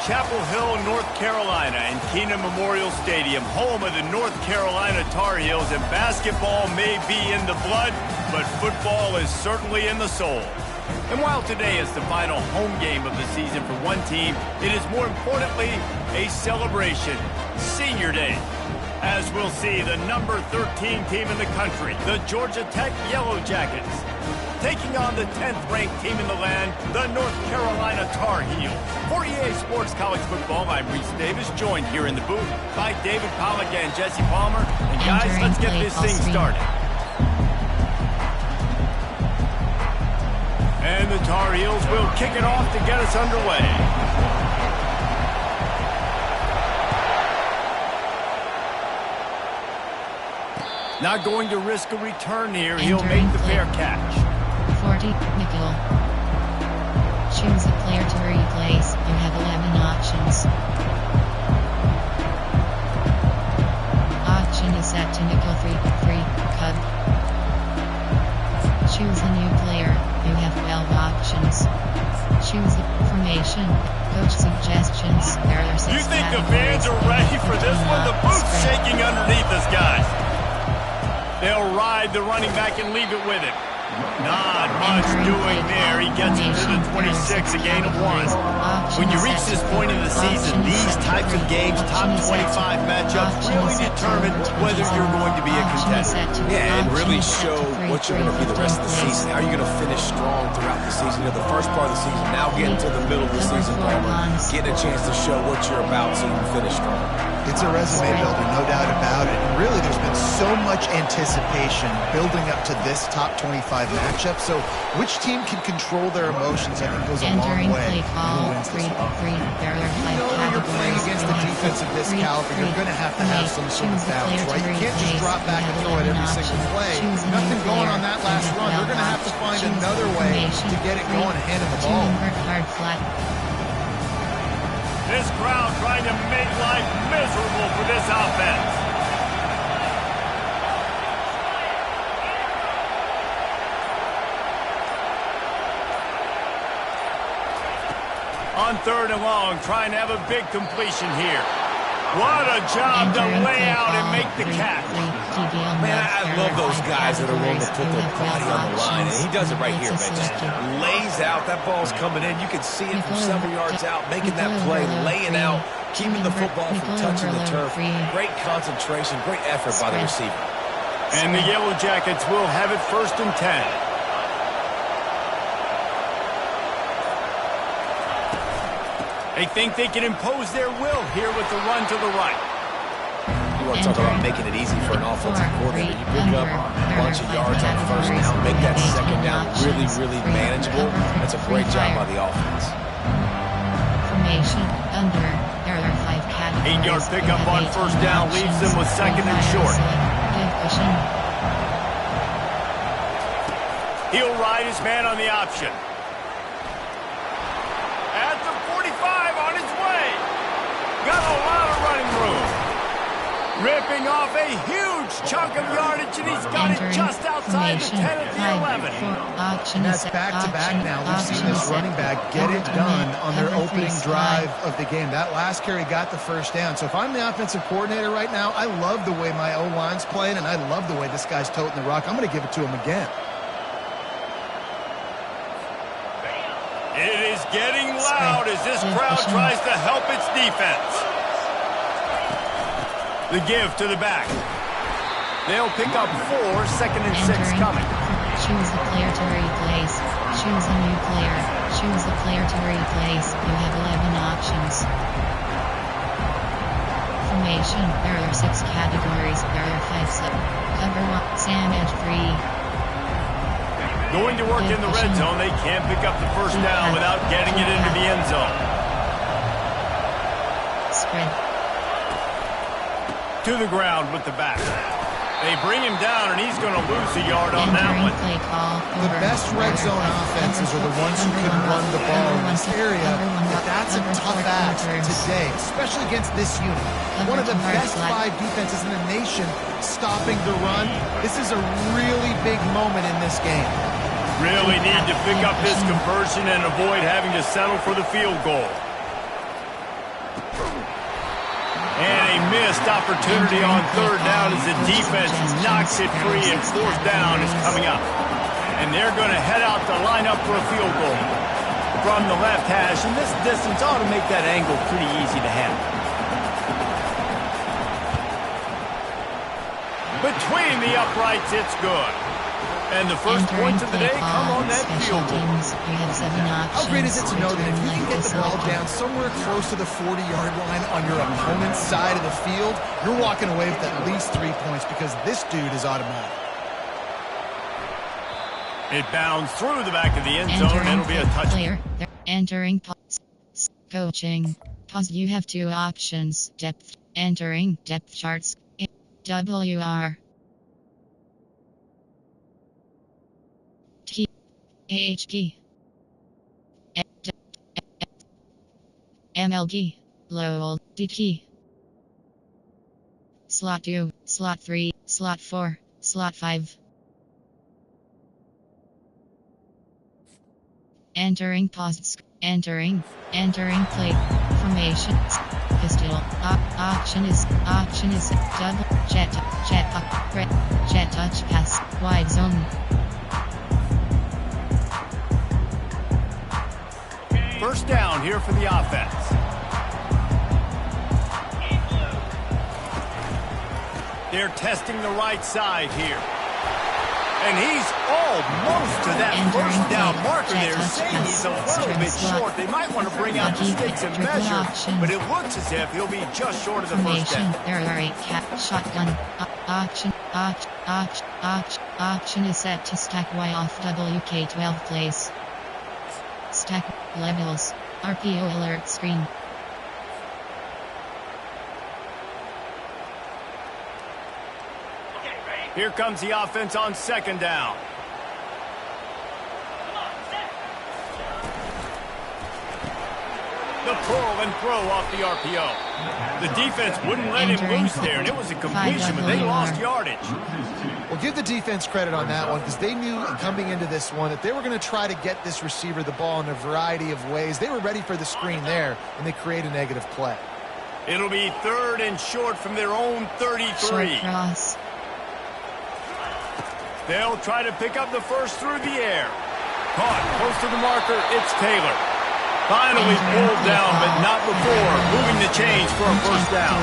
Chapel Hill, North Carolina, and Keenan Memorial Stadium, home of the North Carolina Tar Heels, and basketball may be in the blood, but football is certainly in the soul. And while today is the final home game of the season for one team, it is more importantly a celebration, Senior Day. As we'll see, the number 13 team in the country, the Georgia Tech Yellow Jackets, taking on the 10th-ranked team in the land, the North Carolina Tar Heels. For EA Sports College Football, I'm Reese Davis, joined here in the booth by David Pollack and Jesse Palmer. And guys, let's get this thing started. And the Tar Heels will kick it off to get us underway. Not going to risk a return here. He'll make the fair catch. 40, nickel. Choose a player to replace. You have 11 options. Option is set to nickel 3, cut. Choose a new player. You have 12 options. Choose the formation. Coach suggestions. There are 6 You think the fans are ready for this one? The boot's shaking underneath us, guys. They'll ride the running back and leave it with him. Not much doing there. He gets it to the 26, a gain of 1. When you reach this point in the season, these types of games, top 25 matchups, really determine whether you're going to be a contender. Yeah, and really show what you're going to be the rest of the season. How are you going to finish strong throughout the season? You know, the first part of the season, now getting to the middle of the season, getting a chance to show what you're about so you can finish strong. It's a resume builder, no doubt about it. And really, there's been so much anticipation building up to this top 25 matchup. So which team can control their emotions, I think, goes a long way. Who wins this one? You're playing against a defense of this caliber. You're going to have some sort of balance, right? You can't just drop back and throw it every single play. Nothing going on that last run. They're going to have to find another way to get it going and hand him the ball. This crowd trying to make life miserable for this offense. On 3rd and long, trying to have a big completion here. What a job to lay out and make the catch. Man, I love those guys that are willing to put their body on the line, and he does it right here, man. Just lays out. That ball's coming in. You can see it from several yards out, making that play, laying out, keeping the football from touching the turf. Great concentration, great effort by the receiver. And the Yellow Jackets will have it 1st and 10. They think they can impose their will here with the run to the right. You want to talk about making it easy for an offensive coordinator. You pick up a bunch of yards on 1st down, make that 2nd down really, really manageable. That's a great job by the offense. Formation, under, there are 5 categories. 8-yard pickup on 1st down leaves them with 2nd and short. He'll ride his man on the option. At the 45, on his way. Got a lot of running room. Ripping off a huge chunk of yardage, and he's got it just outside the 10 at the 11. And that's back-to-back now. We've seen this running back get it done on their opening drive of the game. That last carry got the 1st down. So if I'm the offensive coordinator right now, I love the way my O-line's playing, and I love the way this guy's toting the rock. I'm going to give it to him again. It is getting loud as this crowd tries to help its defense. The give to the back. They'll pick up 4, 2nd and 6 coming. Choose a player to replace. Choose a new player. Choose a player to replace. You have 11 options. Formation. There are 6 categories. There are 5 set. Cover 1. Sam edge 3. Going to work in the red zone. They can't pick up the 1st down without getting it into the end zone. Spread. To the ground with the back. They bring him down, and he's going to lose a yard on that one. The best red zone offenses are the ones who can run the ball in this area, but that's a tough ask today, especially against this unit. One of the best 5 defenses in the nation stopping the run. This is a really big moment in this game. Really need to pick up this conversion and avoid having to settle for the field goal. And a missed opportunity on third down as the defense knocks it free, and fourth down is coming up. And they're going to head out to line up for a field goal from the left hash, and this distance ought to make that angle pretty easy to handle. Between the uprights, it's good. And the first points of the day come on that field goal. How great is it to know that if you can get the ball down somewhere close to the 40-yard line on your opponent's side of the field, you're walking away with at least 3 points because this dude is automatic. It bounds through the back of the end zone, and it'll be a touchdown. Entering pause. Coaching. Pause. You have two options. Depth. Entering depth charts. WR. T. AHP. MLG. Lowell. DT. Slot 2. Slot 3. Slot 4. Slot 5. Entering pauses. Entering play formation. Pistol. Option is double jet touch pass wide zone. First down here for the offense. They're testing the right side here. And he's almost to that first down marker there, saying he's a little bit short. They might want to bring out the sticks and measure, but it looks as if he'll be just short of the first down. There are 8 cat shotgun. Option is set to stack Y off WK12 plays. Stack levels. RPO alert screen. Here comes the offense on second down. The pull and throw off the RPO. The defense wouldn't let him loose there, and it was a completion, but they lost yardage. Well, give the defense credit on that one because they knew coming into this one that they were going to try to get this receiver the ball in a variety of ways. They were ready for the screen there, and they create a negative play. It'll be third and short from their own 33. Short cross. They'll try to pick up the first through the air. Caught close to the marker, it's Taylor. Finally pulled down, but not before moving the chains for a first down.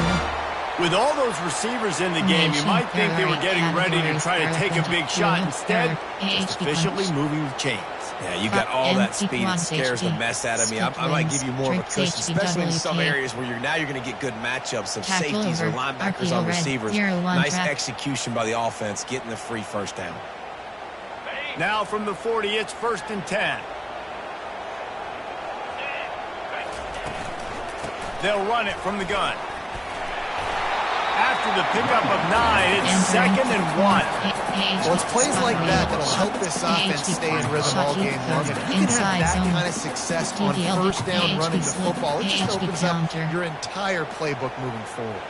With all those receivers in the game, you might think they were getting ready to try to take a big shot. Instead, just efficiently moving the chains. Yeah, you got all that speed. It scares the mess out of me. I might give you more of a cushion, especially in some areas where now you're going to get good matchups of safeties or linebackers on receivers. Nice execution by the offense, getting the free first down. Now from the 40, it's first and 10. They'll run it from the gun. After the pickup of 9, it's second and 1. Well, it's plays like that that'll help this offense stay in rhythm all game long. If you can have that kind of success on first down running the football, it just opens up your entire playbook moving forward.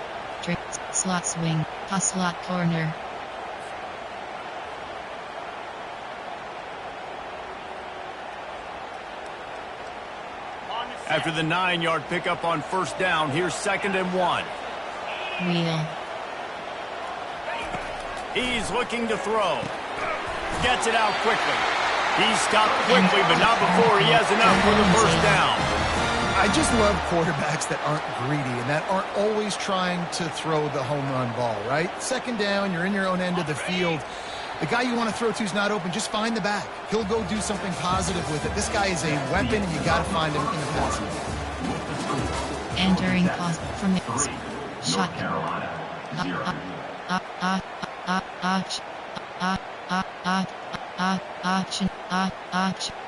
Slot swing, pass slot corner. After the 9-yard pickup on first down, here's second and 1. Wheel. He's looking to throw. Gets it out quickly. He's stopped quickly, but not before he has enough for the first down. I just love quarterbacks that aren't greedy and that aren't always trying to throw the home run ball, right? Second down, you're in your own end of the field. The guy you want to throw to is not open. Just find the back. He'll go do something positive with it. This guy is a weapon, and you got to find him in the passing game. Entering pause from the shot.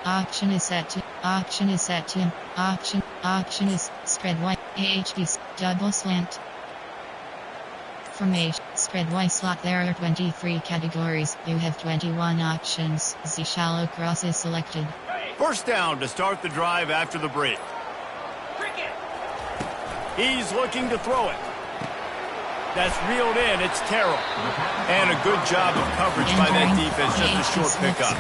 Option is set to option is spread Y AHP double slant. Formation spread Y slot. There are 23 categories. You have 21 options. The shallow cross is selected. First down to start the drive after the break. He's looking to throw it. That's reeled in. It's Terrell. And a good job of coverage by that defense. Just a short pickup.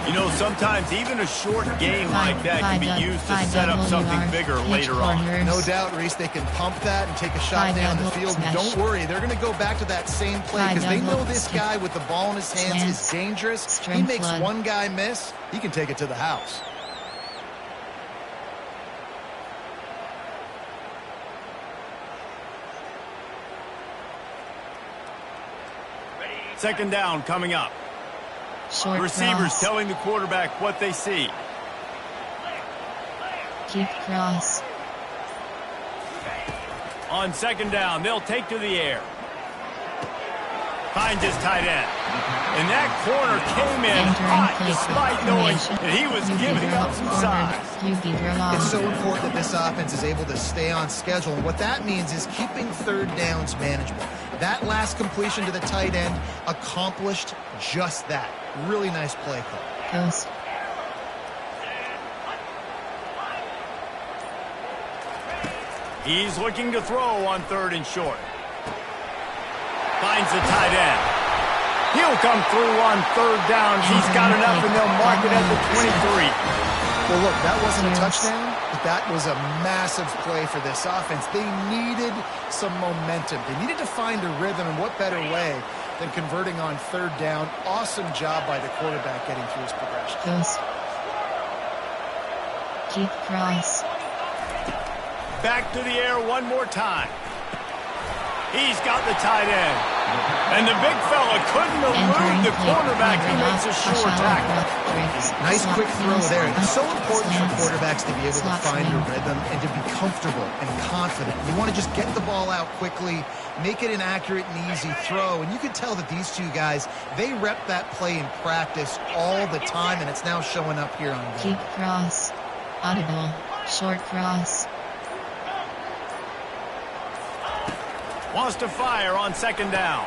You know, sometimes even a short gain like that can be used to set up something bigger later on. No doubt, Reese, they can pump that and take a shot down the field. And don't worry, they're going to go back to that same play because they know this guy with the ball in his hands is dangerous. He makes one guy miss, he can take it to the house. Second down coming up. Short Receivers cross. telling the quarterback what they see. Keep cross. On second down, they'll take to the air. Finds his tight end. And that corner came in hot despite knowing that he was giving up some size. It's so important that this offense is able to stay on schedule. And what that means is keeping third downs manageable. That last completion to the tight end accomplished just that. Really nice play call. Ghost. He's looking to throw on third and short. Finds the tight end. He'll come through on third down. He's got enough, and they'll mark it at the 23. Well, look, that wasn't a touchdown, but that was a massive play for this offense. They needed some momentum. They needed to find a rhythm, and what better way than converting on third down. Awesome job by the quarterback getting through his progression. Ghost. Keep cross. Back to the air one more time. He's got the tight end. And the big fella couldn't elude the cornerback who makes a sure tackle. Nice quick throw there. It's so important for quarterbacks to be able to find a rhythm and to be comfortable and confident. You want to just get the ball out quickly, make it an accurate and easy throw. And you can tell that these two guys, they rep that play in practice all the time, and it's now showing up here on game. Keep cross. Audible. Short cross. Wants to fire on second down.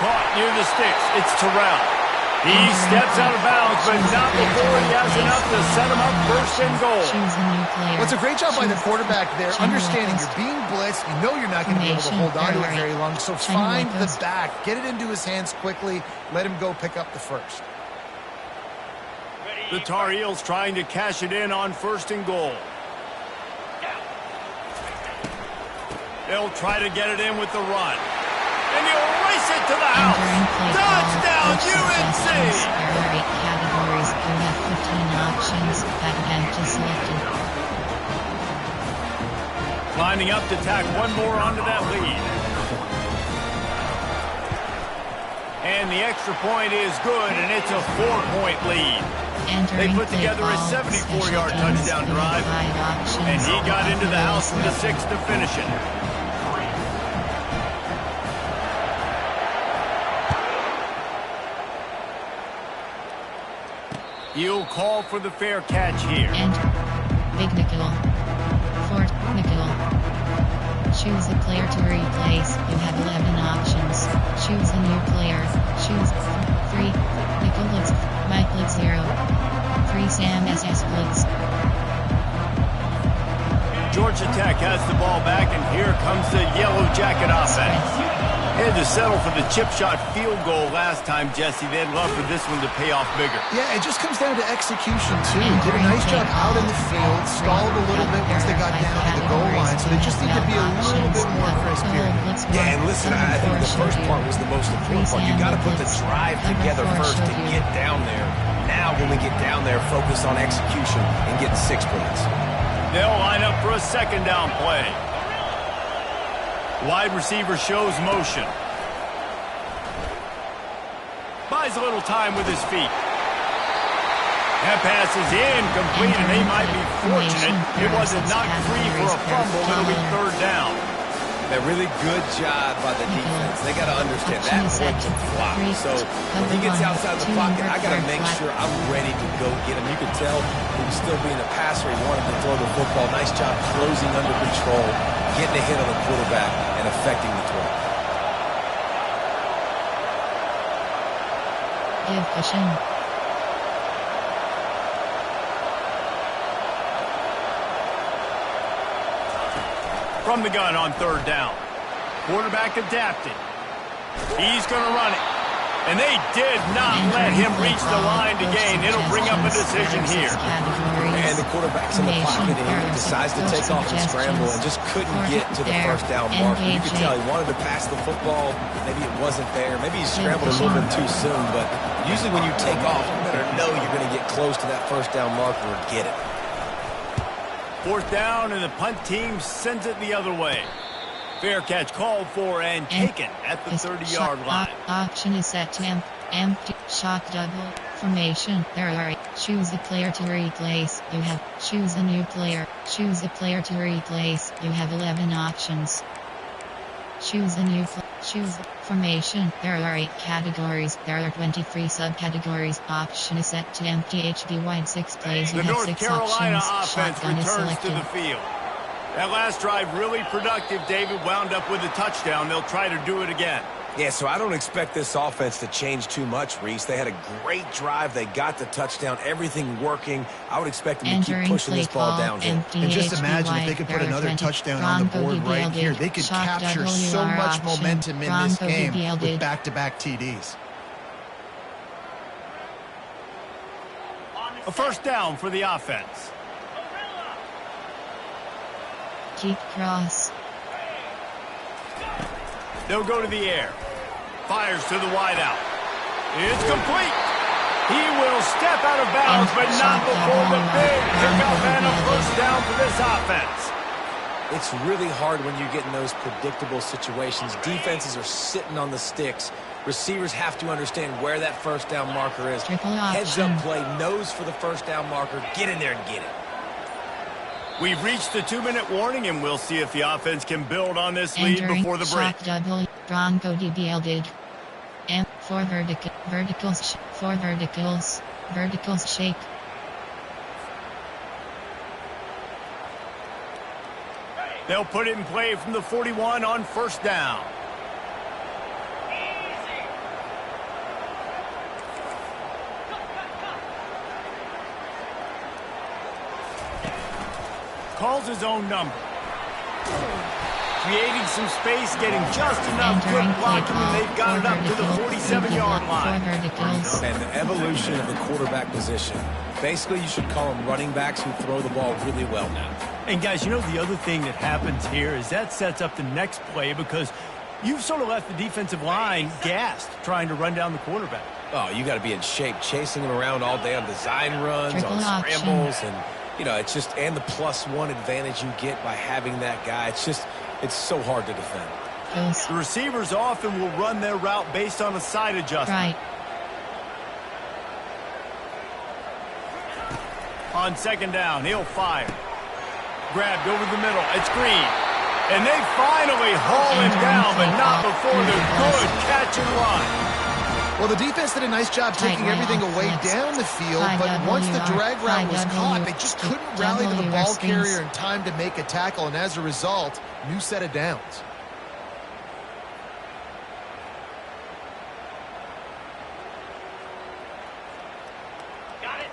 Caught near the sticks. It's Terrell. He steps out of bounds, but not before he has enough to set him up first and goal. Well, it's a great job by the quarterback there, understanding you're being blitzed. You know you're not going to be able to hold on to it very long, so find the back. Get it into his hands quickly. Let him go pick up the first. The Tar Heels trying to cash it in on first and goal. They'll try to get it in with the run. And he'll race it to the house. Touchdown, UNC! There are 8 categories. You have 15 options. That bench is selected. Lining up to tack one more onto that lead. And the extra point is good, and it's a 4-point lead. They put together a 74-yard touchdown drive, and he got into the house for the 6th to finish it. He'll call for the fair catch here. And big nickel. Fort nickel. Choose a player to replace. You have 11 options. Choose a new player. Choose 3. Nickel Blitz. Mike Blitz 0. 3 Sam SS Blitz. Georgia Tech has the ball back, and here comes the Yellow Jacket offense. Had to settle for the chip shot field goal last time, Jesse. They'd love for this one to pay off bigger. Yeah, it just comes down to execution, too. Did a nice job out in the field, stalled a little bit once they got down to the goal line, so they just need to be a little bit more crisp here. Yeah, and listen, I think the first part was the most important part. You got to put the drive together first to get down there. Now, when we get down there, focus on execution and getting 6 points. They'll line up for a second down play. Wide receiver shows motion. Buys a little time with his feet. That pass is incomplete, and they might be fortunate it wasn't knocked free for a fumble. It'll be third down. A really good job by the defense. They got to understand that point can fly. So when he gets outside the pocket, I got to make sure I'm ready to go get him. You can tell he was still being a passer. He wanted to throw the football. Nice job closing under control, getting a hit on the quarterback, and affecting the throw. Give cushion. From the gun on third down. Quarterback adapted. He's going to run it. And they did not let him reach the line to gain. It'll bring up a decision here. And the quarterback's in the pocket, and he decides to take off and scramble and just couldn't get to the first down marker. You could tell he wanted to pass the football. Maybe it wasn't there. Maybe he scrambled a little bit too soon. But usually when you take off, you better know you're going to get close to that first down marker or get it. Fourth down, and the punt team sends it the other way. Fair catch called for and taken at the 30-yard line. Option is set to empty. Shock double. Formation. There are. Choose a player to replace. You have. Choose a new player. Choose a player to replace. You have 11 options. Choose a new choose formation. There are 8 categories. There are 23 subcategories. Option is set to empty. HB wide 6 plays. You the have North 6 Carolina options. offense Shotgun is returns to selected. the field. That last drive really productive. David wound up with a touchdown. They'll try to do it again. Yeah, so I don't expect this offense to change too much, Reese. They had a great drive. They got the touchdown. Everything working. I would expect them to keep pushing this ball downhill. And just imagine if they could put another touchdown on the board right here. They could capture so much momentum in this game with back-to-back TDs. A first down for the offense. Keep cross. They'll go to the air. Fires to the wideout. It's complete. He will step out of bounds, but not before the big pickup and a first down for this offense. It's really hard when you get in those predictable situations. Defenses are sitting on the sticks. Receivers have to understand where that first down marker is. Heads-up play, nose for the first down marker. Get in there and get it. We've reached the 2-minute warning, and we'll see if the offense can build on this lead before the break. Double, Bronco DBL'd. And 4 verticals, 4 verticals shake. They'll put it in play from the 41 on first down. Calls his own number. Creating some space, getting just enough good blocking, and they've got it up to the 47-yard line. And the evolution of the quarterback position. Basically, you should call them running backs who throw the ball really well now. And guys, you know the other thing that happens here is that sets up the next play because you've sort of left the defensive line gassed trying to run down the quarterback. Oh, you got to be in shape, chasing him around all day on design runs, on scrambles, and you know, it's just, and the +1 advantage you get by having that guy. It's just, it's so hard to defend. The receivers often will run their route based on a side adjustment. Right. On second down, he'll fire. Grabbed over the middle. It's Green. And they finally haul him down, but not before the good catch and run. Well, the defense did a nice job taking everything away down the field, but once the drag route was caught, they just couldn't rally to the ball carrier in time to make a tackle, and as a result, new set of downs.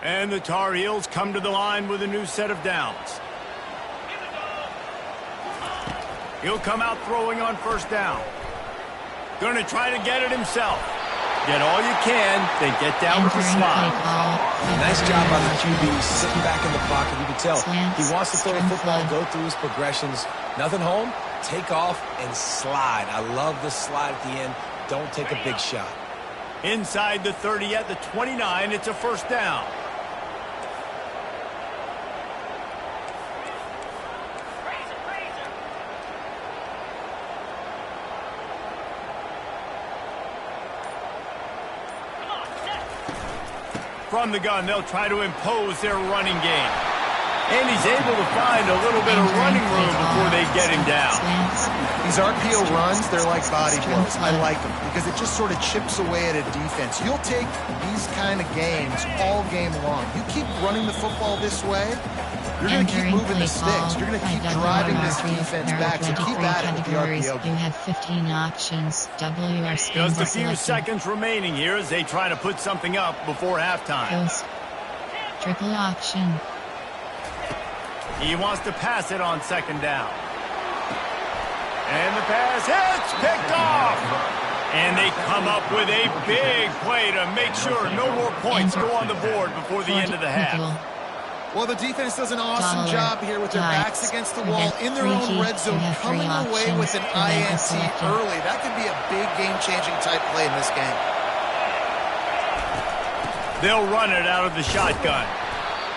And the Tar Heels come to the line with a new set of downs. He'll come out throwing on first down. Going to try to get it himself. Get all you can, then get down with the slide. Nice job by the QB, sitting back in the pocket. You can tell he wants to throw the football, go through his progressions. Nothing home, take off, and slide. I love the slide at the end. Don't take a big shot. Inside the 30 at the 29, it's a first down. From the gun, they'll try to impose their running game. And he's able to find a little bit of running room before they get him down. These RPO runs, they're like body blows. I like them because it just sort of chips away at a defense. You'll take these kind of games all game long. You keep running the football this way, you're going to keep moving the sticks. You're going to keep driving this defense back. So keep at it with the RPO. You have 15 options. WR spins just a few seconds remaining here as they try to put something up before halftime. Triple option. He wants to pass it on second down. And the pass hits, picked off. And they come up with a big play to make sure no more points go on the board before the end of the half. Well, the defense does an awesome job here with their backs against the wall in their own red zone, coming away with an INT early. That could be a big game-changing type play in this game. They'll run it out of the shotgun.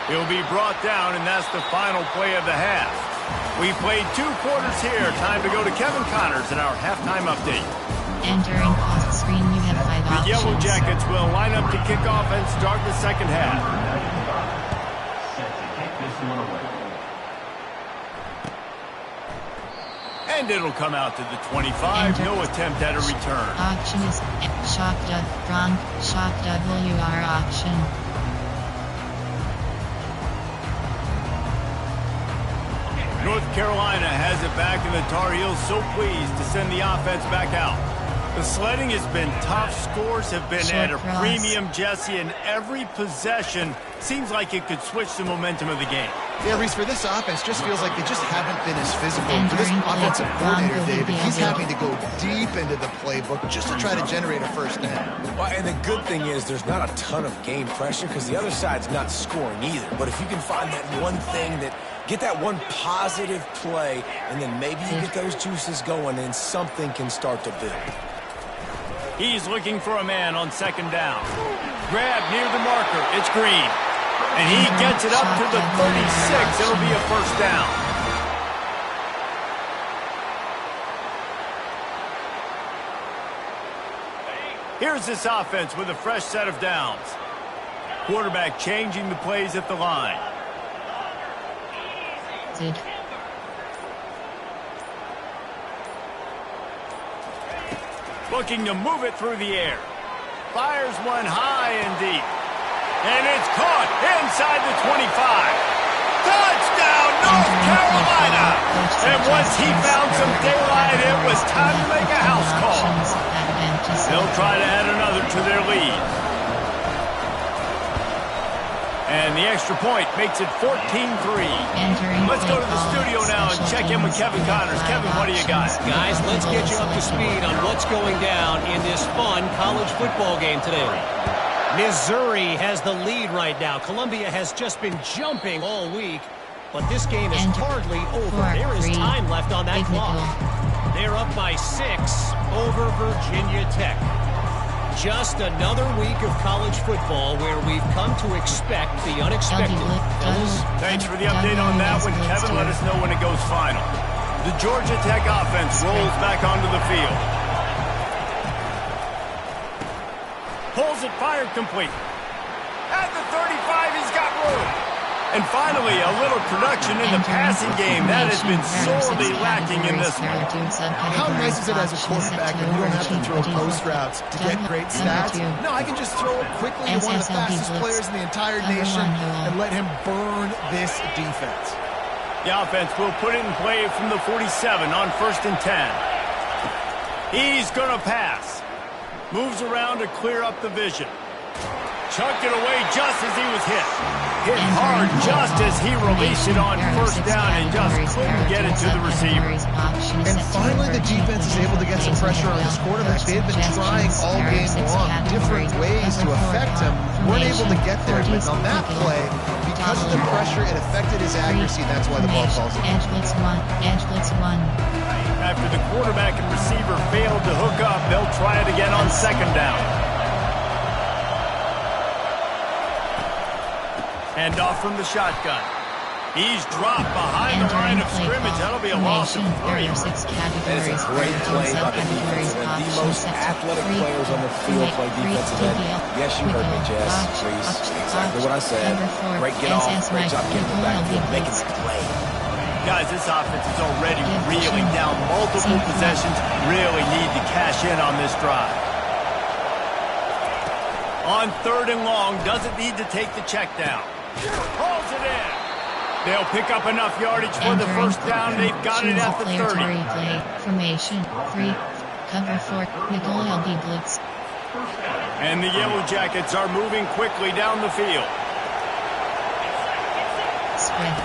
He'll be brought down, and that's the final play of the half. We played 2 quarters here. Time to go to Kevin Connors in our halftime update. Entering post screen, you have 5 options. The Yellow Jackets will line up to kick off and start the second half. And it'll come out to the 25. No attempt at a return. Option is shock wrong. Shock WR option. North Carolina has it back, and the Tar Heels so pleased to send the offense back out. The sledding has been tough. Scores have been at a premium, Jesse, and every possession seems like it could switch the momentum of the game. Yeah, Reese, for this offense, just feels like they just haven't been as physical. For this offensive coordinator, David, he's having to go deep into the playbook just to try to generate a first down. Well, and the good thing is there's not a ton of game pressure because the other side's not scoring either. But if you can find that one thing that get that one positive play, and then maybe you get those juices going, and something can start to build. He's looking for a man on second down. Grab near the marker. It's Green. And he gets it up to the 36. It'll be a first down. Here's this offense with a fresh set of downs. Quarterback changing the plays at the line. Looking to move it through the air. Fires one high and deep. And it's caught inside the 25. Touchdown, North Carolina! And once he found some daylight, it was time to make a house call. They'll try to add another to their lead. And the extra point makes it 14-3. Let's go to the studio now and check in with Kevin Connors. Kevin, what do you got? Guys, let's get you up to speed on what's going down in this fun college football game today. Missouri has the lead right now. Columbia has just been jumping all week, but this game is hardly over. There is time left on that clock. They're up by 6 over Virginia Tech. Just another week of college football where we've come to expect the unexpected. Thanks for the update on that one, Kevin. Let us know when it goes final. The Georgia Tech offense rolls back onto the field. Pulls it, fired complete. At the 35, he's got room. And finally, a little production in the passing game. That has been sorely lacking in this one. How nice is it as a quarterback when you don't have to throw post routes to get great stats? No, I can just throw it quickly to one of the fastest players in the entire nation and let him burn this defense. The offense will put it in play from the 47 on 1st and 10. He's going to pass. Moves around to clear up the vision. Chucked it away just as he was hit. Hit hard just as he released it on 1st down and just couldn't get it to the receiver. And finally the defense is able to get some pressure on this quarterback. They've been trying all game long different ways to affect him. Weren't able to get there, but on that play, because of the pressure, it affected his accuracy. That's why the ball falls in. Edge blitz 1. After the quarterback and receiver failed to hook up, they'll try it again on 2nd down. Hand off from the shotgun. He's dropped behind the line of scrimmage. That'll be a loss of 3. That is a great play by the defensive end. The most athletic players on the field play defensive end. Yes, you heard me, Jess. Reese, exactly what I said. Great get off. Great job getting the backfield, making the play. Guys, this offense is already reeling down multiple possessions. Really need to cash in on this drive. On 3rd and long, doesn't need to take the check down. Pulls it in. They'll pick up enough yardage for the 1st down. They've got it at the 30. Play. Formation 3. Cover 4. Nickel LB blitz. And the Yellow Jackets are moving quickly down the field. Spread.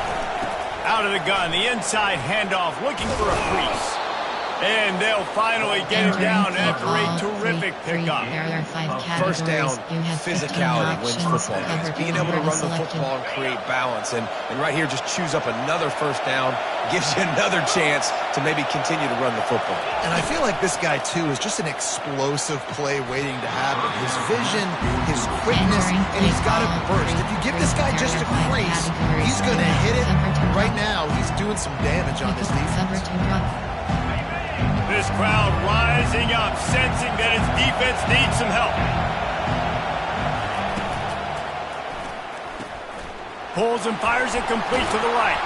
Out of the gun, the inside handoff, looking for a crease. And they'll finally get it down after a terrific pickup. First down, physicality wins football games. Being able to run the football and create balance. And right here, just choose up another first down. Gives you another chance to maybe continue to run the football. And I feel like this guy, too, is just an explosive play waiting to happen. His vision, his quickness, and he's got a burst. If you give this guy just a crease, he's going to hit it. Right now, he's doing some damage on this defense. This crowd rising up, sensing that its defense needs some help. Pulls and fires it complete to the right.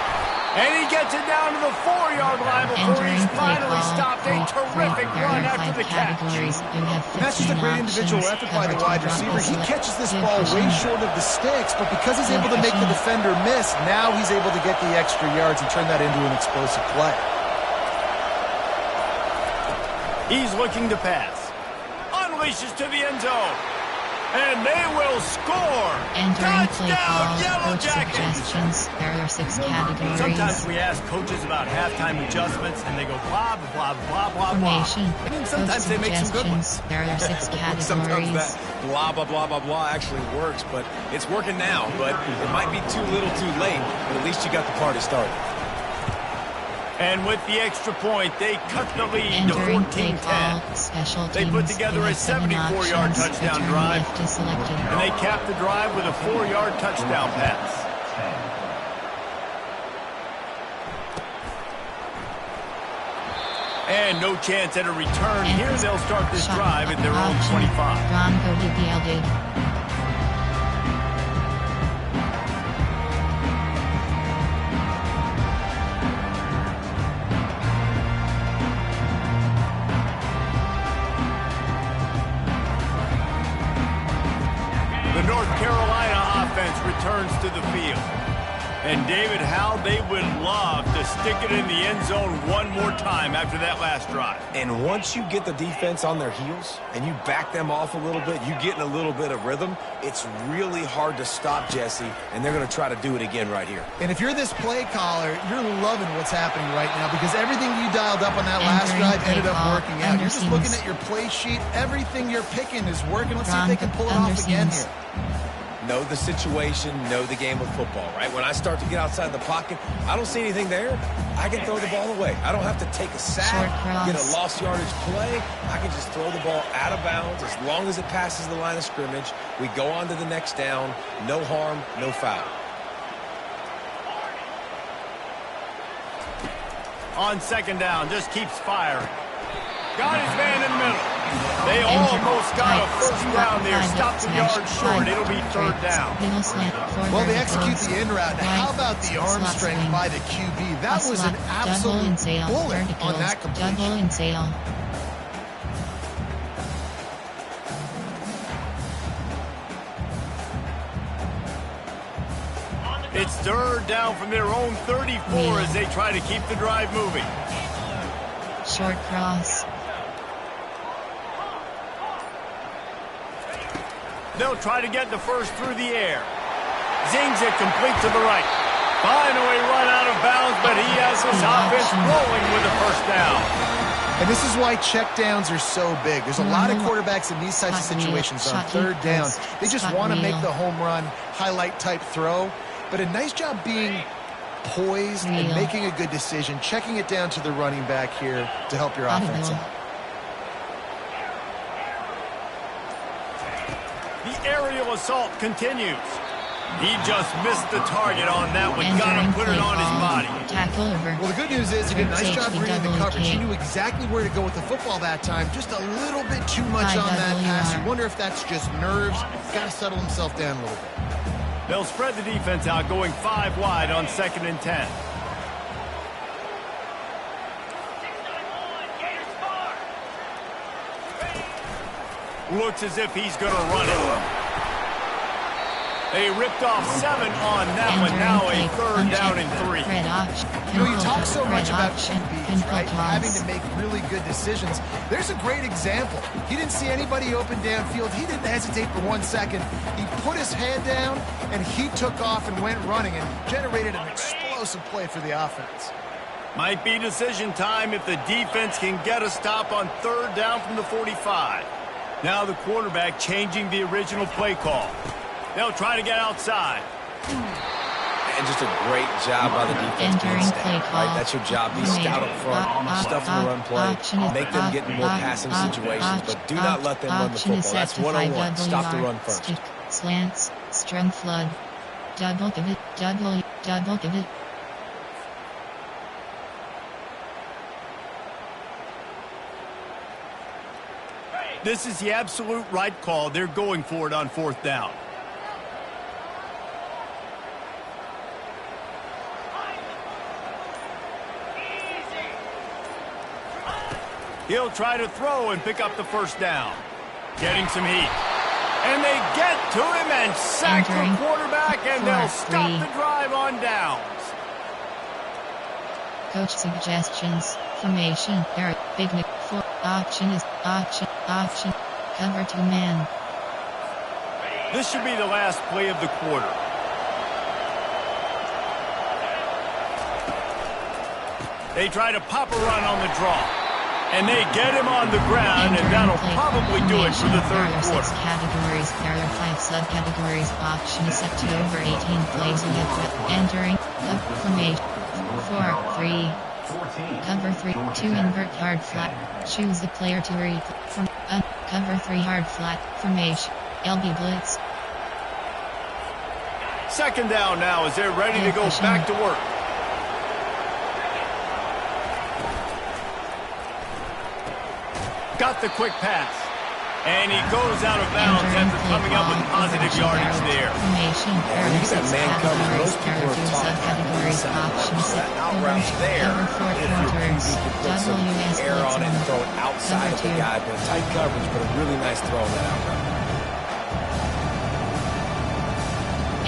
And he gets it down to the 4-yard line before he's finally stopped a terrific run after the catch. And that's just a great individual effort by the wide receiver. He catches this ball way short of the sticks, but because he's able to make the defender miss, now he's able to get the extra yards and turn that into an explosive play. He's looking to pass. Unleashes to the end zone. And they will score. Touchdown, Yellow Jackets. There are 6 categories. Sometimes we ask coaches about halftime adjustments, and they go blah, blah, blah, blah, blah. And then sometimes they make some good ones. There are 6 categories. Sometimes that blah, blah, blah, blah, blah actually works, but it's working now. But it might be too little too late, but at least you got the party started. And with the extra point, they cut the lead to 14-10. They put together a 74-yard touchdown drive, and they capped the drive with a 4-yard touchdown pass. And no chance at a return. Here they'll start this drive at their own 25. The North Carolina offense returns to the field. And David, how they would love to stick it in the end zone one more time after that last drive. And once you get the defense on their heels and you back them off a little bit, you get in a little bit of rhythm, it's really hard to stop Jesse, and they're going to try to do it again right here. And if you're this play caller, you're loving what's happening right now because everything you dialed up on that last drive ended up working out. You're just looking at your play sheet. Everything you're picking is working. Let's see if they can pull it off again here. Know the situation, know the game of football, right? When I start to get outside the pocket, I don't see anything there. I can throw the ball away. I don't have to take a sack, get a lost yardage play. I can just throw the ball out of bounds as long as it passes the line of scrimmage. We go on to the next down. No harm, no foul. On second down, just keeps firing. Got his man in the middle. They almost got a first down there. Stopped the yard short. It'll be 3rd down. Well, they execute the in route. How about the arm strength by the QB? That was an absolute bullet on that completion. It's 3rd down from their own 34 as they try to keep the drive moving. Short cross. They'll try to get the first through the air. Zings it complete to the right. Finally run out of bounds, but he has his offense rolling with a first down. And this is why checkdowns are so big. There's a lot of quarterbacks in these types of situations on 3rd down. They just want to make the home run, highlight type throw. But a nice job being poised and making a good decision, checking it down to the running back here to help your offense out. The aerial assault continues. He just missed the target on that one. Got to put it on his body. Well, the good news is he did a nice job reading the coverage. He knew exactly where to go with the football that time. Just a little bit too much on that pass. You wonder if that's just nerves. Got to settle himself down a little bit. They'll spread the defense out, going 5 wide on 2nd and 10. Looks as if he's going to run it. They ripped off 7 on that one. Now a 3rd down and 3. You know, you talk so much about QBs, right? Having to make really good decisions. There's a great example. He didn't see anybody open downfield. He didn't hesitate for 1 second. He put his head down, and he took off and went running and generated an explosive play for the offense. Might be decision time if the defense can get a stop on 3rd down from the 45. Now the quarterback changing the original play call. They'll try to get outside. And just a great job by the defense being stacked, right? That's your job. Be stout up front, stuff in the run play, make them get in more passing situations, but do not let them run the football. That's 101. Stop the run first. Slants, strong flood. Double pivot, double pivot. This is the absolute right call. They're going for it on 4th down. He'll try to throw and pick up the 1st down. Getting some heat. And they get to him and sack the quarterback, and they'll stop the drive on downs. Coach suggestions. Formation. Eric. Big Nick. Option is option. Cover 2 man. This should be the last play of the quarter. They try to pop a run on the draw. And they get him on the ground, and that'll probably do it for the 3rd quarter. 6 categories. There are 5 subcategories. Option is set to over 18 plays. We have entering the formation. 4-3. Cover 3, 2 invert hard flat. Choose the player to read from cover 3 hard flat formation. LB blitz. 2nd down now as they're ready to go back to work. Got the quick pass. And he goes out of bounds after coming up with positive yardage there. Formation. You got man coverage. Most people are Subcategories. Options. Out route there. If your QB could put some air on it and throw it outside of the guy, but tight coverage, but a really nice throw on that out route.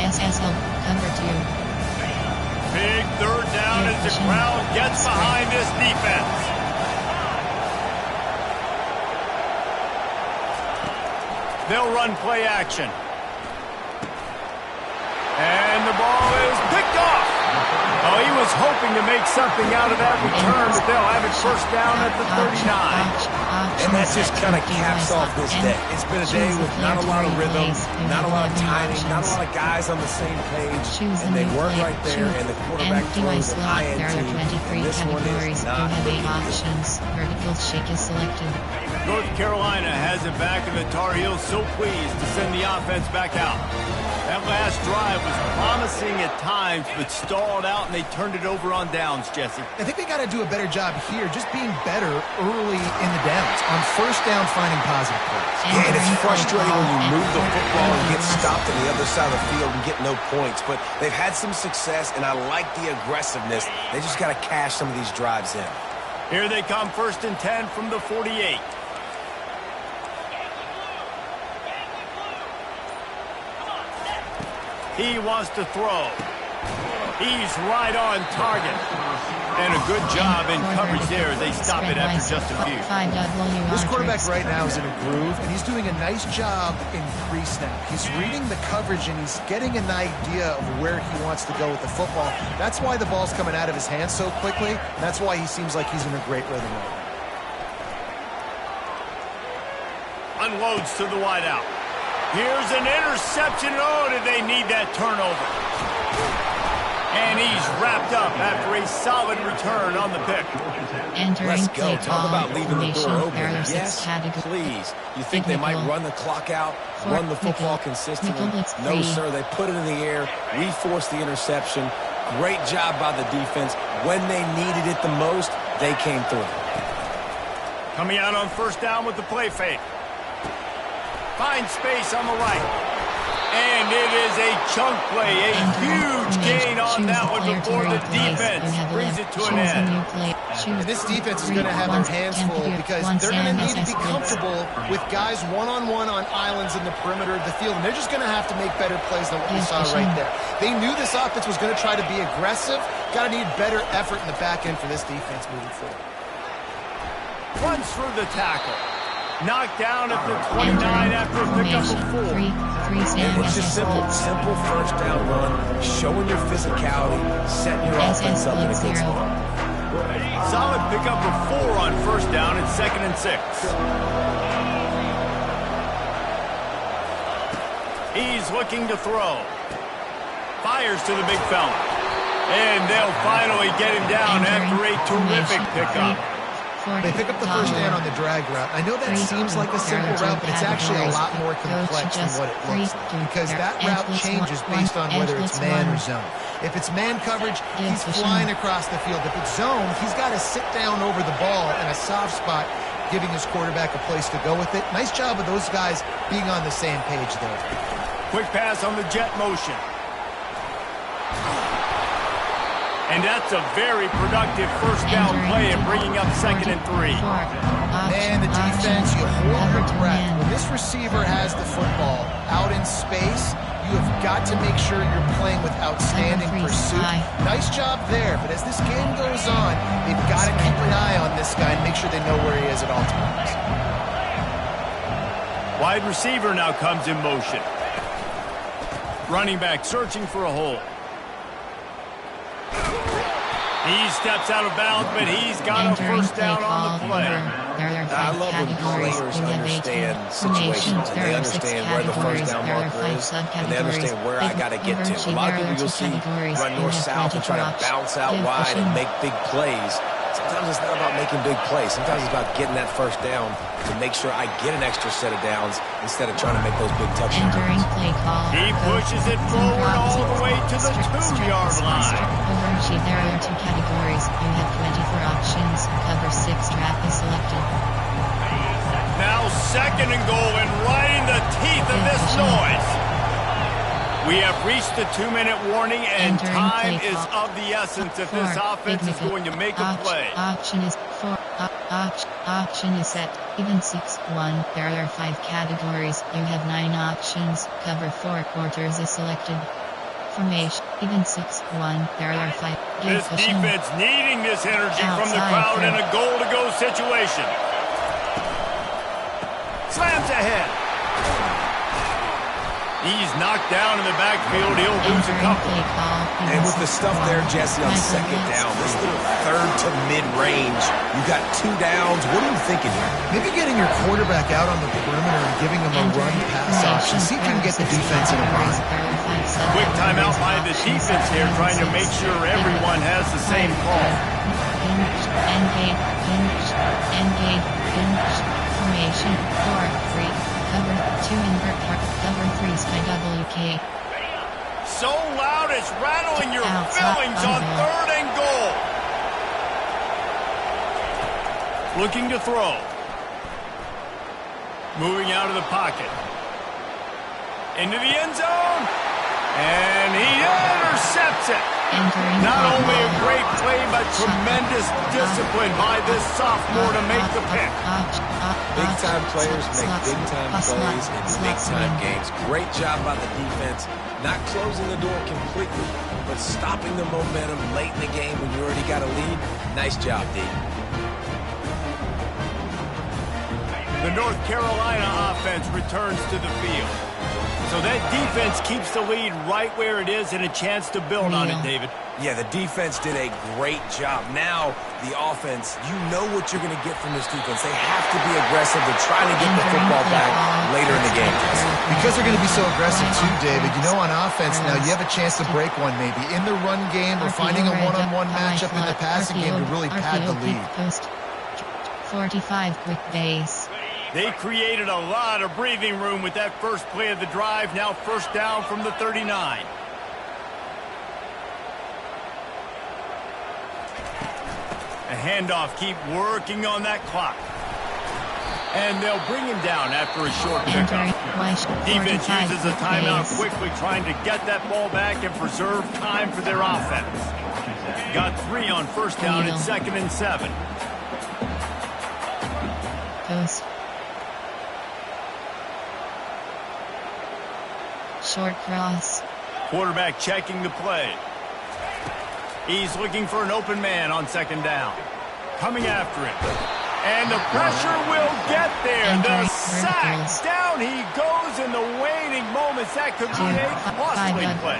SSL. Cover 2. Big 3rd down as the crowd gets behind this defense. They'll run play action. And the ball is picked off. Oh, he was hoping to make something out of that return, but they'll have it 1st down at the 39. And that just kind of caps off this day. It's been a day with not a lot of rhythm, not a lot of timing, not a lot of guys on the same page. And they work right there, and the quarterback throws an INT. And this one is not looking options. Vertical shake is selected. North Carolina has it back, and the Tar Heels so pleased to send the offense back out. That last drive was promising at times, but stalled out, and they turned it over on downs, Jesse. I think they got to do a better job here, just being better early in the downs. On 1st down, finding positive plays. Yeah, and it's frustrating when you move the football and get stopped on the other side of the field and get no points. But they've had some success, and I like the aggressiveness. They just got to cash some of these drives in. Here they come, 1st and 10 from the 48. He wants to throw. He's right on target. And a good job in coverage there. They stop it after just a few. This quarterback right now is in a groove, and he's doing a nice job in pre-snap. He's reading the coverage, and he's getting an idea of where he wants to go with the football. That's why the ball's coming out of his hands so quickly, and that's why he seems like he's in a great rhythm right now. Unloads to the wideout. Here's an interception. Oh, did they need that turnover? And he's wrapped up after a solid return on the pick. Let's go. Talk about leaving the door open. Yes, category. please. You think they might run the clock out, run the football consistently? No, sir. They put it in the air. We forced the interception. Great job by the defense. When they needed it the most, they came through. Coming out on 1st down with the play fake. Finds space on the right. And it is a chunk play, a huge gain on that one before the defense brings it to an end. And this defense is going to have their hands full because they're going to need to be comfortable with guys one-on-one on islands in the perimeter of the field. And they're just going to have to make better plays than what we saw right there. They knew this offense was going to try to be aggressive. Got to need better effort in the back end for this defense moving forward. Runs through the tackle. Knocked down at the 29 after a pickup of 4. It's just simple 1st down run, showing your physicality, setting your offense up in a good spot. Solid pickup of 4 on first down and 2nd and 6. He's looking to throw. Fires to the big fella. And they'll finally get him down after a terrific pickup. They pick up the first down on the drag route. I know that seems like a simple route, but it's actually a lot more complex than what it looks like, because that route changes based on whether it's man or zone. If it's man coverage, he's flying across the field. If it's zone, he's got to sit down over the ball in a soft spot, giving his quarterback a place to go with it. Nice job of those guys being on the same page there. Quick pass on the jet motion. And that's a very productive first down play and bringing up 2nd and 3. Man, the defense, you hold your breath. When this receiver has the football out in space, you have got to make sure you're playing with outstanding pursuit. Nice job there, but as this game goes on, they've got to keep an eye on this guy and make sure they know where he is at all times. Wide receiver now comes in motion. Running back searching for a hole. He steps out of bounds, but he's got a first down on the play. I love when players understand situations and they understand where the first down marker is and they understand where I got to get to. A lot of people you'll see run north-south and try to bounce out wide and make big plays. Sometimes it's not about making big plays. Sometimes it's about getting that first down to make sure I get an extra set of downs instead of trying to make those big touchdowns. He pushes it forward all the way to the 2-yard line. There are 2 categories. You have 24 options. Cover 6 trap is selected. Now 2nd and goal and right in the teeth of this noise. We have reached the 2-minute warning, and time is of the essence if this offense is going to make a play. Option is set. Even 6-1. There are 5 categories. You have 9 options. Cover 4 quarters is selected. Formation. Even 6-1. There are 5. This defense needing this energy from the crowd in a goal-to-go situation. Slams ahead. He's knocked down in the backfield. He'll lose a couple. And with the stuff there, Jesse, on 2nd down, this little 3rd to mid-range, you got 2 downs. What are you thinking here? Maybe getting your quarterback out on the perimeter and giving him a run-pass option. See if you can get the defense in a run. Quick timeout by the defense here, trying to make sure everyone has the same call. Formation 4-3. Cover 2 invert cover 3 spy WK. So loud it's rattling your fillings on 3rd and goal. Looking to throw. Moving out of the pocket. Into the end zone. And he intercepts it. Not only a great play, but tremendous discipline by this sophomore to make the pick. Big-time players make big-time plays in big-time games. Great job by the defense, not closing the door completely, but stopping the momentum late in the game when you already got a lead. Nice job, D. The North Carolina offense returns to the field. So that defense keeps the lead right where it is and a chance to build on it, David. Yeah, the defense did a great job. Now, the offense, you know what you're going to get from this defense. They have to be aggressive. They're trying to get the football back later in the game. Because they're going to be so aggressive too, David. You know, on offense now, you have a chance to break one maybe in the run game or finding a one-on-one matchup in the passing game to really pad the lead. 45 quick base. They created a lot of breathing room with that first play of the drive. Now 1st down from the 39. A handoff, keep working on that clock. And they'll bring him down after a short pickup. Defense uses a timeout quickly, trying to get that ball back and preserve time for their offense. Got 3 on 1st down and 2nd and 7. Post. Short cross. Quarterback checking the play. He's looking for an open man on 2nd down. Coming after it. And the pressure will get there. The sack. Down he goes in the waning moments. That could be a costly play.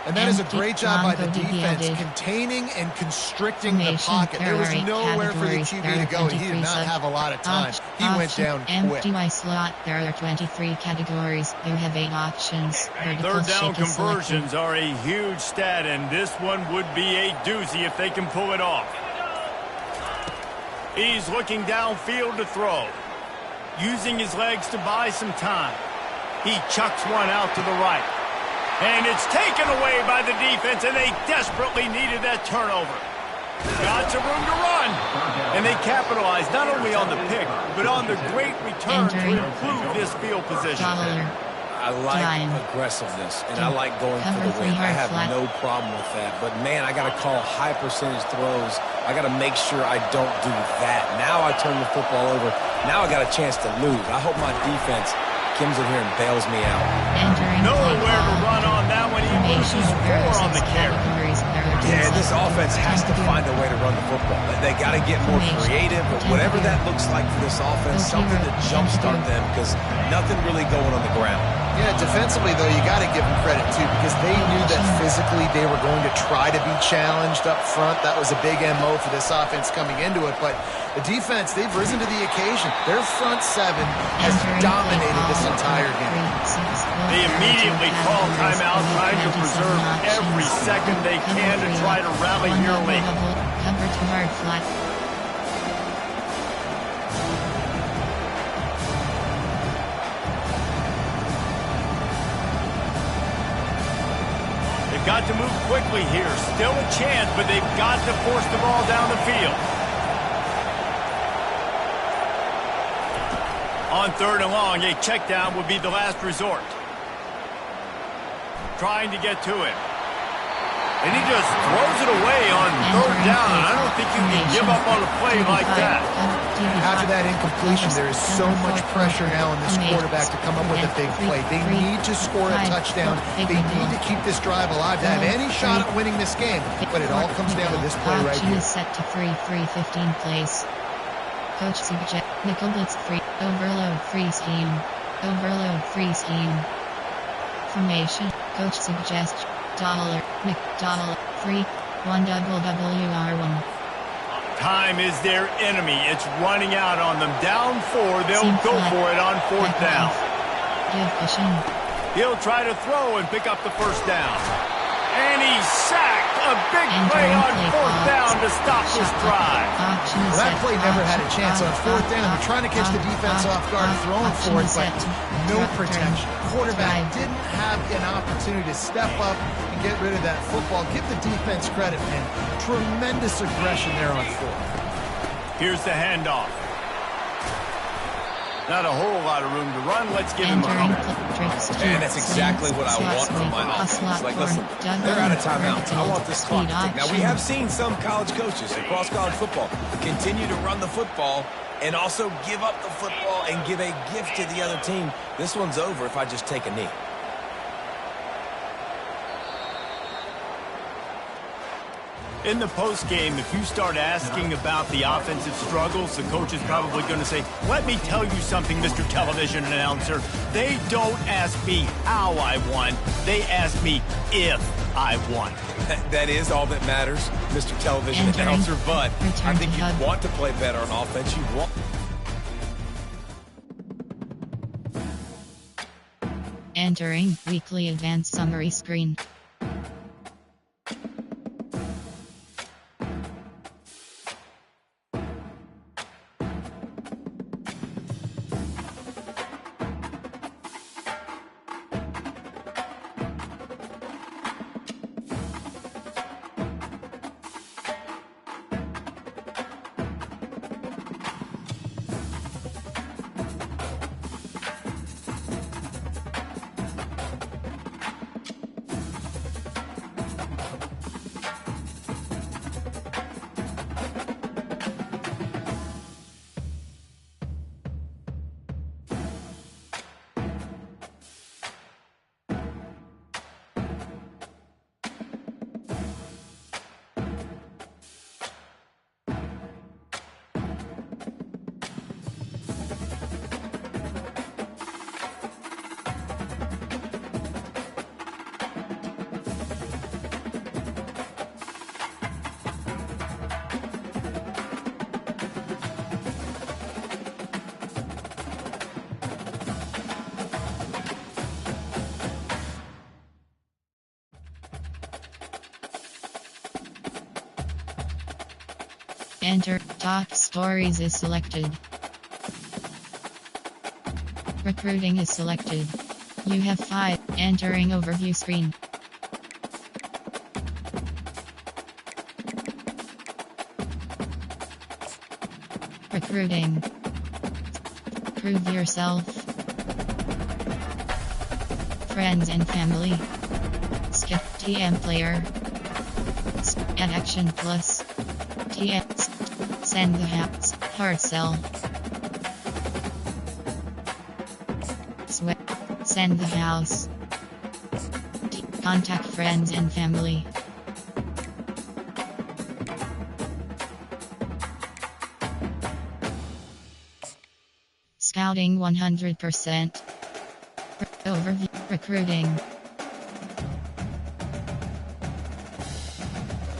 And that is a great job by the defense, containing and constricting the pocket. There was nowhere for the QB to go, and he did not have a lot of time. He went down quick. Empty slot. There are 23 categories. You have 8 options. Third down conversions are a huge stat, and this one would be a doozy if they can pull it off. He's looking downfield to throw, using his legs to buy some time. He chucks one out to the right. And it's taken away by the defense, and they desperately needed that turnover. Got some room to run. And they capitalized not only on the pick, but on the great return to improve this field position. I like aggressiveness, and I like going for the win. I have no problem with that. But, man, I got to call high percentage throws. I got to make sure I don't do that. Now I turn the football over. Now I got a chance to lose. I hope my defense comes in here and bails me out. Nowhere to run on that one. He loses 4 on the carry. Yeah, this offense has to find a way to run the football. They got to get more creative, but whatever that looks like for this offense, something to jumpstart them, because nothing really going on the ground. Yeah, defensively, though, you got to give them credit, too, because they knew that physically they were going to try to be challenged up front. That was a big MO for this offense coming into it, but the defense, they've risen to the occasion. Their front 7 has dominated this entire game. They immediately call timeout, trying to preserve every second they can to try to rally here late. Cover 2 hard flat. They've got to move quickly here. Still a chance, but they've got to force the ball down the field. On 3rd and long, a check down would be the last resort. Trying to get to him. And he just throws it away on 3rd down. I don't think you can give up on a play like that. After that incompletion, there is so much pressure now on this quarterback to come up with a big play. They need to score a touchdown. They need to keep this drive alive to have any shot at winning this game. But it all comes down to this play right here. Option is set to 3-3-15 plays. Coach suggests nickel blitz free. Overload free scheme. Overload free scheme. Formation. Coach suggests $, $, free, 1 WR1. Time is their enemy. It's running out on them. Down 4, they'll go for it on 4th down. Give fishing. He'll try to throw and pick up the 1st down. And he's sacked. A big play on 4th down to stop this drive. Well, that play never had a chance on 4th down. They're trying to catch the defense off guard, throwing for it, but no protection. Quarterback didn't have an opportunity to step up and get rid of that football. Give the defense credit, man. Tremendous aggression there on 4th. Here's the handoff. Not a whole lot of room to run. Let's give him a couple. And that's exactly what I want from my offense. Like, listen, they're out of timeouts. I want this clock to tick. Now, we have seen some college coaches across college football continue to run the football and also give up the football and give a gift to the other team. This one's over if I just take a knee. In the postgame, if you start asking about the offensive struggles, the coach is probably going to say, let me tell you something, Mr. Television Announcer. They don't ask me how I won. They ask me if I won. That is all that matters, Mr. Television Announcer, but I think you want to play better on offense. You want... Entering weekly advanced summary screen. Enter. Top stories is selected. Recruiting is selected. You have 5. Entering overview screen. Recruiting. Prove yourself. Friends and family. Skip TM player. Add action plus. TM. Send the house. Hard sell. Sweat. Send the house. Contact friends and family. Scouting 100%. Overview. Recruiting.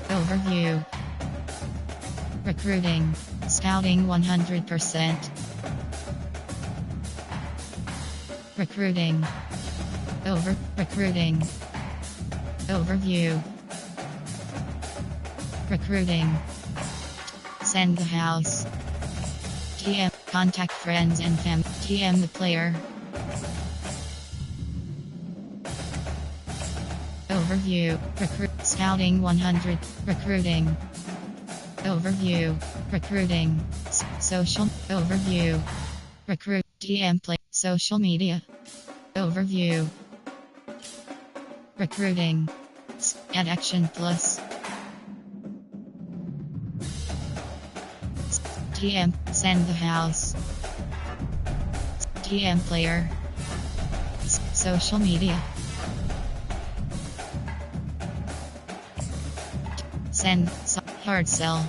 Overview. Recruiting. Scouting 100%. Recruiting. Recruiting. Overview. Recruiting. Send the house. TM. Contact friends and fam. TM the player. Overview. Scouting 100. Recruiting. Overview. Recruiting. Social. Overview. Recruit. TM play. Social media. Overview. Recruiting. Add action plus. TM. Send the house. TM player. Social media. Send. Hard sell.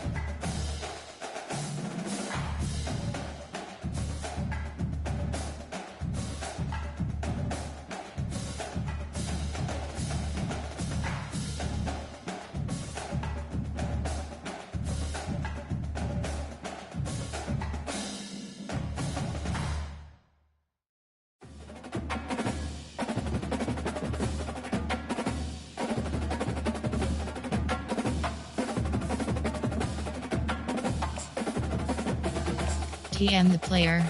TM the player.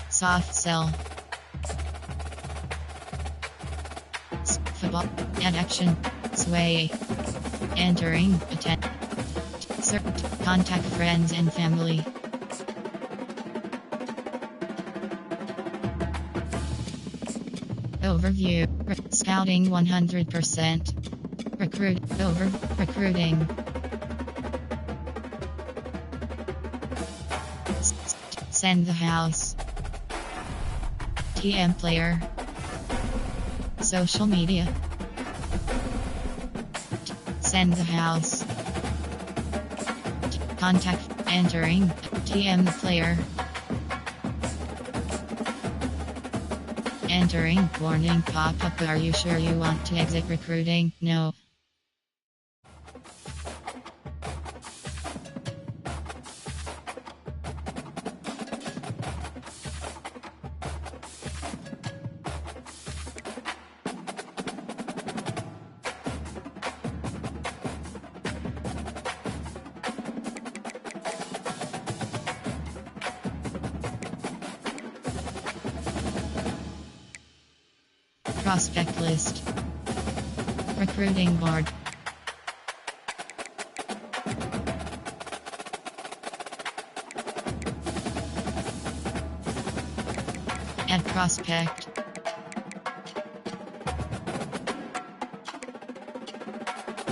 Soft sell. Football. Add action. Sway. Entering. Attend. Contact friends and family. Overview. Scouting 100%. Recruiting. Send the house. TM player. Social media. Send the house. Contact. Entering. TM the player. Entering. Warning pop-up. Are you sure you want to exit recruiting? No. Prospect list. Recruiting board. Add prospect.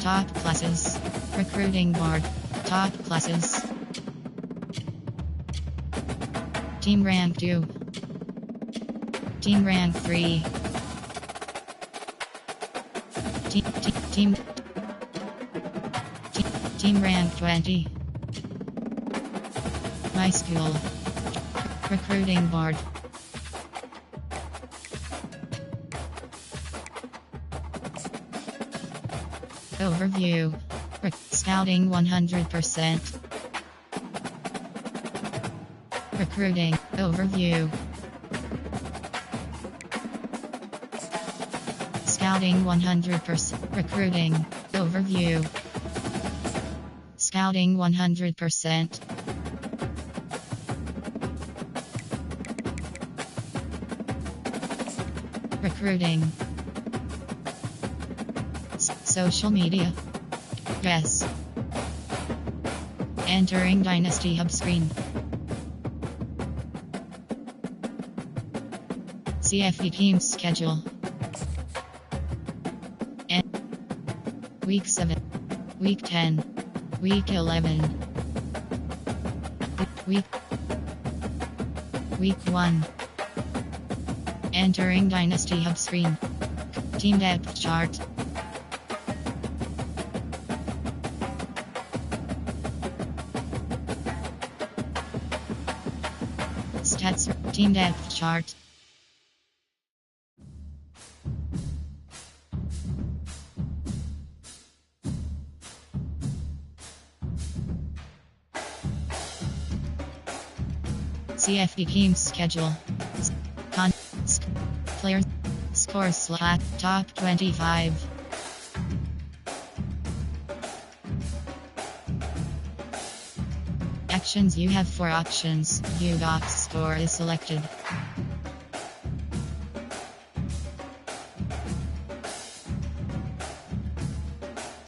Top classes. Recruiting board. Top classes. Team rank 2. Team rank 3. Team rank 20. My school. Recruiting board. Overview. Scouting 100%. Recruiting. Overview. Scouting 100%. Recruiting. Overview. Scouting 100%. Recruiting. Social media. Yes. Entering Dynasty Hub screen. CFB team schedule. Week 7. Week 10. Week 11. Week 1. Entering Dynasty Hub screen. Team depth chart. Stats. Team depth chart. CFB team schedule. Players. Score slot. Top 25. Actions. You have 4 options. View box score is selected.